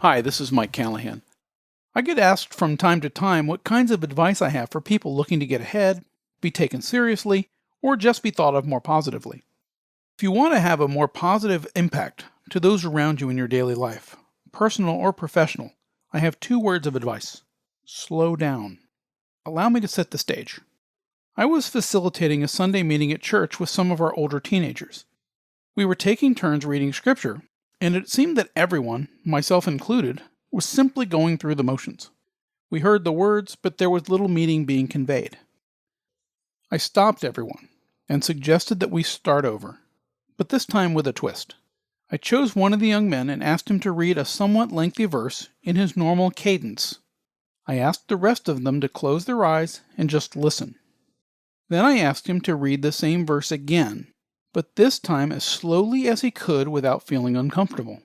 Hi, this is Mike Callahan. I get asked from time to time what kinds of advice I have for people looking to get ahead, be taken seriously, or just be thought of more positively. If you want to have a more positive impact to those around you in your daily life, personal or professional, I have 2 words of advice. Slow down. Allow me to set the stage. I was facilitating a Sunday meeting at church with some of our older teenagers. We were taking turns reading scripture, and it seemed that everyone, myself included, was simply going through the motions. We heard the words, but there was little meaning being conveyed. I stopped everyone and suggested that we start over, but this time with a twist. I chose one of the young men and asked him to read a somewhat lengthy verse in his normal cadence. I asked the rest of them to close their eyes and just listen. Then I asked him to read the same verse again, but this time as slowly as he could without feeling uncomfortable.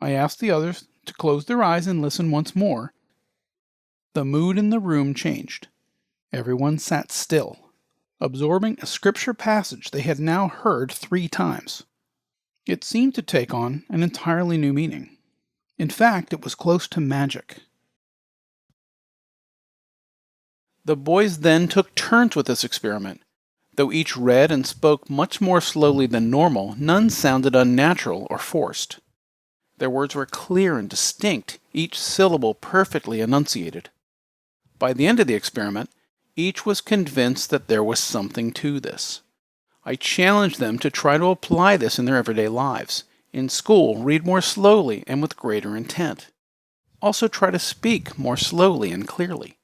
I asked the others to close their eyes and listen once more. The mood in the room changed. Everyone sat still, absorbing a scripture passage they had now heard 3 times. It seemed to take on an entirely new meaning. In fact, it was close to magic. The boys then took turns with this experiment. Though each read and spoke much more slowly than normal, none sounded unnatural or forced. Their words were clear and distinct, each syllable perfectly enunciated. By the end of the experiment, each was convinced that there was something to this. I challenged them to try to apply this in their everyday lives. In school, read more slowly and with greater intent. Also try to speak more slowly and clearly.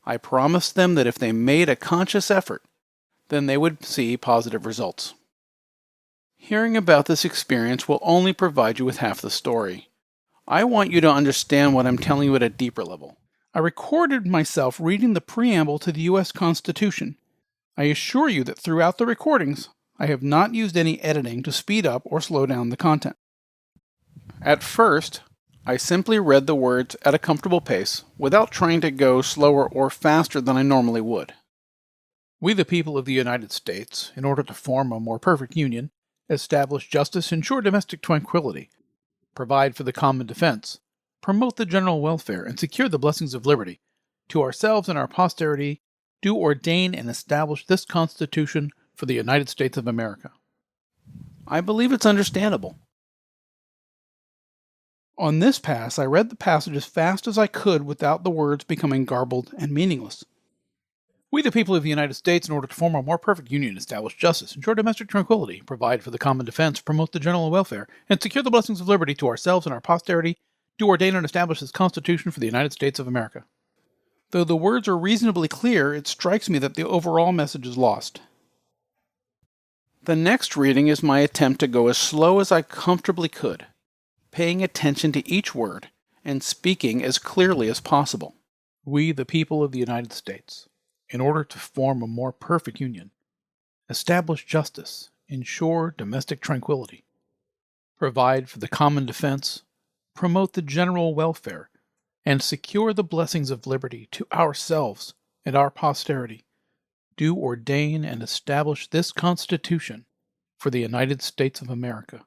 I promised them that if they made a conscious effort, then they would see positive results. Hearing about this experience will only provide you with half the story. I want you to understand what I'm telling you at a deeper level. I recorded myself reading the preamble to the U.S. Constitution. I assure you that throughout the recordings, I have not used any editing to speed up or slow down the content. At first, I simply read the words at a comfortable pace without trying to go slower or faster than I normally would. We, the people of the United States, in order to form a more perfect union, establish justice, ensure domestic tranquility, provide for the common defense, promote the general welfare, and secure the blessings of liberty, to ourselves and our posterity, do ordain and establish this Constitution for the United States of America. I believe it's understandable. On this pass, I read the passage as fast as I could without the words becoming garbled and meaningless. We, the people of the United States, in order to form a more perfect union, establish justice, ensure domestic tranquility, provide for the common defense, promote the general welfare, and secure the blessings of liberty to ourselves and our posterity, do ordain and establish this Constitution for the United States of America. Though the words are reasonably clear, it strikes me that the overall message is lost. The next reading is my attempt to go as slow as I comfortably could, paying attention to each word and speaking as clearly as possible. We, the people of the United States, in order to form a more perfect union, establish justice, ensure domestic tranquility, provide for the common defense, promote the general welfare, and secure the blessings of liberty to ourselves and our posterity, do ordain and establish this Constitution for the United States of America.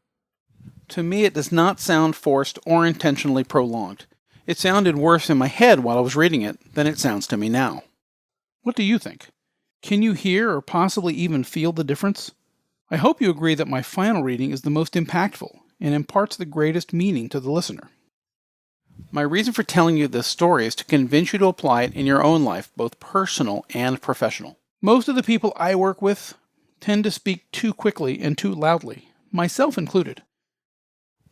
To me, it does not sound forced or intentionally prolonged. It sounded worse in my head while I was reading it than it sounds to me now. What do you think? Can you hear or possibly even feel the difference? I hope you agree that my final reading is the most impactful and imparts the greatest meaning to the listener. My reason for telling you this story is to convince you to apply it in your own life, both personal and professional. Most of the people I work with tend to speak too quickly and too loudly, myself included.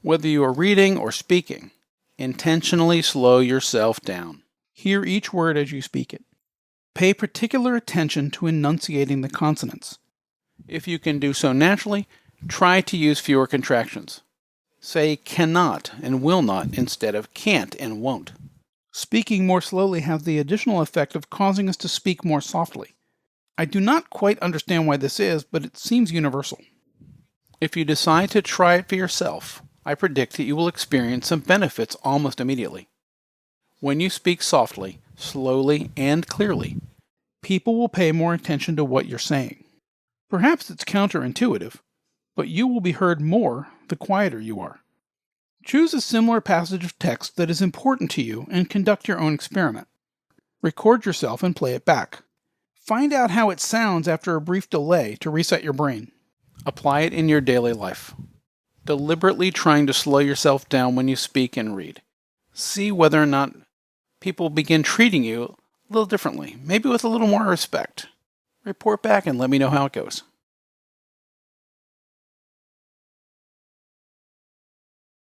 Whether you are reading or speaking, intentionally slow yourself down. Hear each word as you speak it. Pay particular attention to enunciating the consonants. If you can do so naturally, try to use fewer contractions. Say cannot and will not instead of can't and won't. Speaking more slowly has the additional effect of causing us to speak more softly. I do not quite understand why this is, but it seems universal. If you decide to try it for yourself, I predict that you will experience some benefits almost immediately. When you speak softly, slowly, and clearly, people will pay more attention to what you're saying. Perhaps it's counterintuitive, but you will be heard more the quieter you are. Choose a similar passage of text that is important to you and conduct your own experiment. Record yourself and play it back. Find out how it sounds after a brief delay to reset your brain. Apply it in your daily life. Deliberately trying to slow yourself down when you speak and read. See whether or not people begin treating you a little differently, maybe with a little more respect. Report back and let me know how it goes.